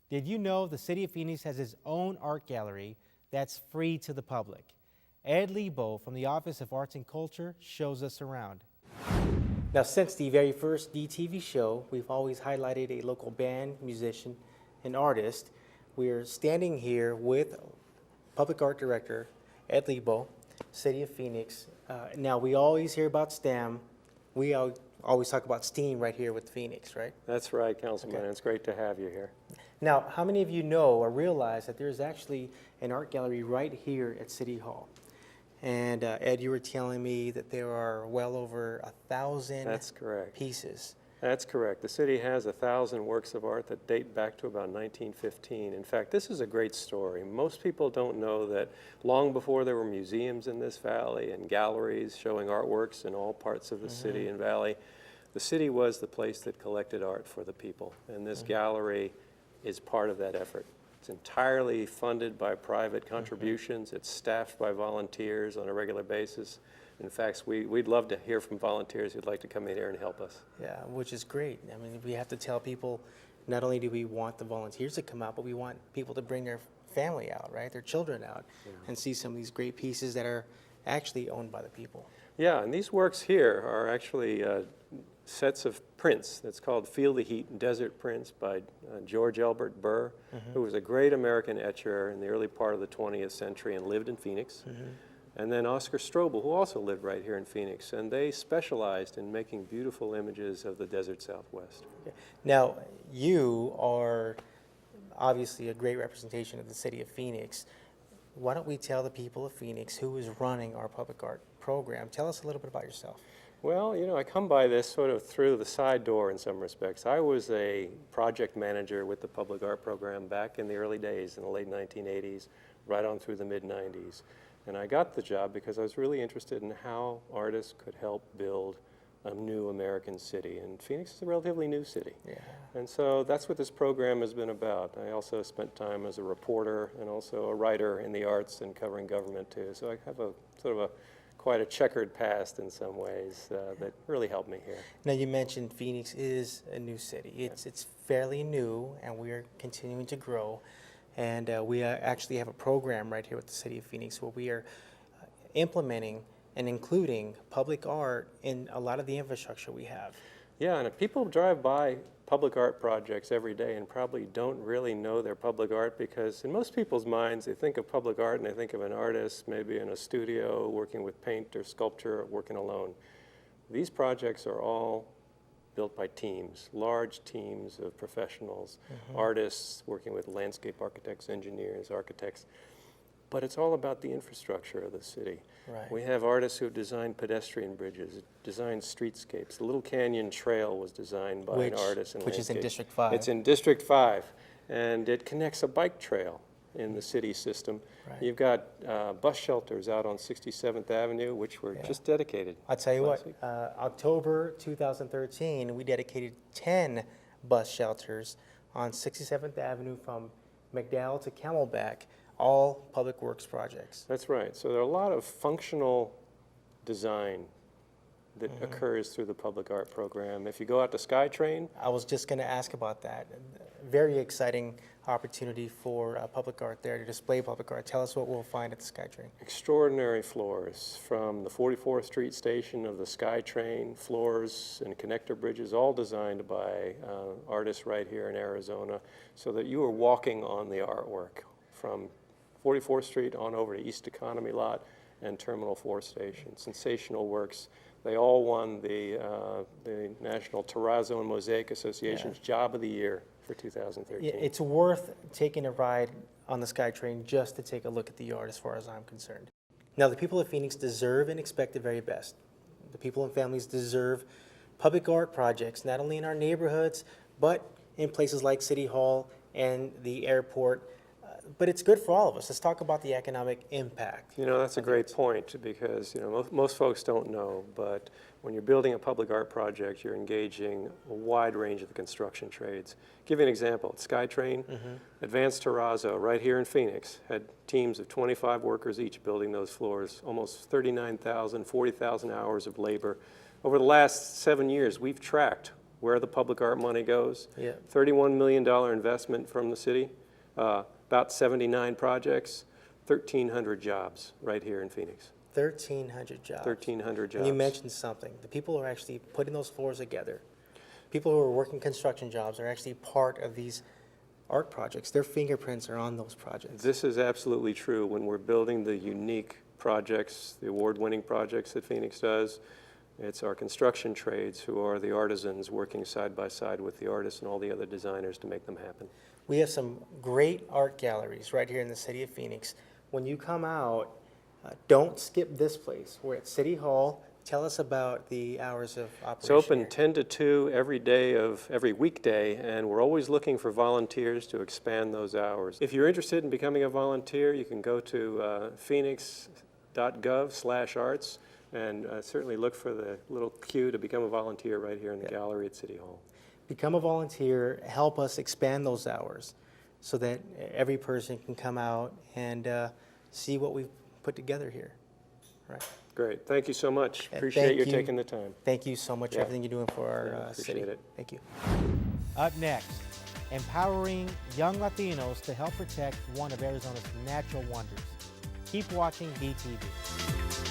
Did you know the City of Phoenix has its own art gallery that's free to the public? Ed Lebo from the Office of Arts and Culture shows us around. Now, since the very first DTV show, we've always highlighted a local band, musician, and artist. We're standing here with Public Art Director Ed Lebo, City of Phoenix. Now, we always hear about STEM. We always talk about STEAM right here with Phoenix, right? That's right, Councilman. Okay. It's great to have you here. Now, how many of you know or realize that there's actually an art gallery right here at City Hall? And Ed, you were telling me that there are well over 1,000 That's correct. pieces. That's correct. The city has 1,000 works of art that date back to about 1915. In fact, this is a great story. Most people don't know that long before there were museums in this valley and galleries showing artworks in all parts of the city and valley, the city was the place that collected art for the people. And this gallery is part of that effort. It's entirely funded by private contributions. It's staffed by volunteers on a regular basis. In fact, we'd love to hear from volunteers who'd like to come in here and help us. Yeah, which is great. I mean, we have to tell people, not only do we want the volunteers to come out, but we want people to bring their family out, right? Their children out and see some of these great pieces that are actually owned by the people. Yeah, and these works here are actually sets of prints. That's called Feel the Heat Desert Prints by George Elbert Burr, who was a great American etcher in the early part of the 20th century and lived in Phoenix. And then Oscar Strobel, who also lived right here in Phoenix, and they specialized in making beautiful images of the desert Southwest. Okay. Now, you are obviously a great representation of the city of Phoenix. Why don't we tell the people of Phoenix who is running our public art program? Tell us a little bit about yourself. Well, you know, I come by this sort of through the side door in some respects. I was a project manager with the public art program back in the early days, in the late 1980s, right on through the mid-90s. And I got the job because I was really interested in how artists could help build a new American city. And Phoenix is a relatively new city. Yeah. And so that's what this program has been about. I also spent time as a reporter and also a writer in the arts and covering government too. So I have a sort of quite a checkered past in some ways that really helped me here. Now, you mentioned Phoenix is a new city. It's fairly new, and we are continuing to grow. And we actually have a program right here with the City of Phoenix where we are implementing and including public art in a lot of the infrastructure we have. Yeah, and if people drive by public art projects every day and probably don't really know their public art, because in most people's minds they think of public art and they think of an artist maybe in a studio working with paint or sculpture or working alone. These projects are all built by teams, large teams of professionals, artists working with landscape architects, engineers, architects. But it's all about the infrastructure of the city. Right. We have artists who have designed pedestrian bridges, designed streetscapes. The Little Canyon Trail was designed by an artist in Which is in landscape. District 5. It's in District 5, and it connects a bike trail in the city system. Right. You've got bus shelters out on 67th Avenue, which were just dedicated. I'll tell you what, October 2013, we dedicated 10 bus shelters on 67th Avenue from McDowell to Camelback, all public works projects. That's right. So there are a lot of functional design that occurs through the public art program. If you go out to SkyTrain, I was just going to ask about that. Very exciting opportunity for public art there to display public art. Tell us what we'll find at the SkyTrain. extraordinary floors from the 44th Street station of the SkyTrain, floors and connector bridges, all designed by artists right here in Arizona, so that you are walking on the artwork from 44th Street on over to East Economy Lot and Terminal 4 Station. Sensational works. They all won the National Terrazzo and Mosaic Association's Job of the Year for 2013. Yeah, it's worth taking a ride on the SkyTrain just to take a look at the yard as far as I'm concerned. Now, the people of Phoenix deserve and expect the very best. The people and families deserve public art projects, not only in our neighborhoods, but in places like City Hall and the airport. But it's good for all of us. Let's talk about the economic impact. You know, that's a great point, because you know most folks don't know, but when you're building a public art project, you're engaging a wide range of the construction trades. Give you an example. At SkyTrain, Advanced Terrazzo, right here in Phoenix, had teams of 25 workers each building those floors, almost 39,000, 40,000 hours of labor. Over the last 7 years, we've tracked where the public art money goes. Yeah. $31 million investment from the city, about 79 projects, 1,300 jobs right here in Phoenix. 1,300 jobs. 1,300 jobs. And you mentioned something. The people who are actually putting those floors together, people who are working construction jobs are actually part of these art projects. Their fingerprints are on those projects. This is absolutely true. When we're building the unique projects, the award-winning projects that Phoenix does, it's our construction trades who are the artisans working side by side with the artists and all the other designers to make them happen. We have some great art galleries right here in the city of Phoenix. When you come out, don't skip this place. We're at City Hall. Tell us about the hours of operation. It's open here. 10 to 2 every day of every weekday, and we're always looking for volunteers to expand those hours. If you're interested in becoming a volunteer, you can go to phoenix.gov/arts and certainly look for the little queue to become a volunteer right here in the gallery at City Hall. Become a volunteer, help us expand those hours so that every person can come out and see what we've put together here. Right. Great. Thank you so much. And Appreciate thank you you. taking the time. Thank you so much for Yeah. everything you're doing for our Yeah, city. appreciate it. Thank you. Up next, empowering young Latinos to help protect one of Arizona's natural wonders. Keep watching BTV.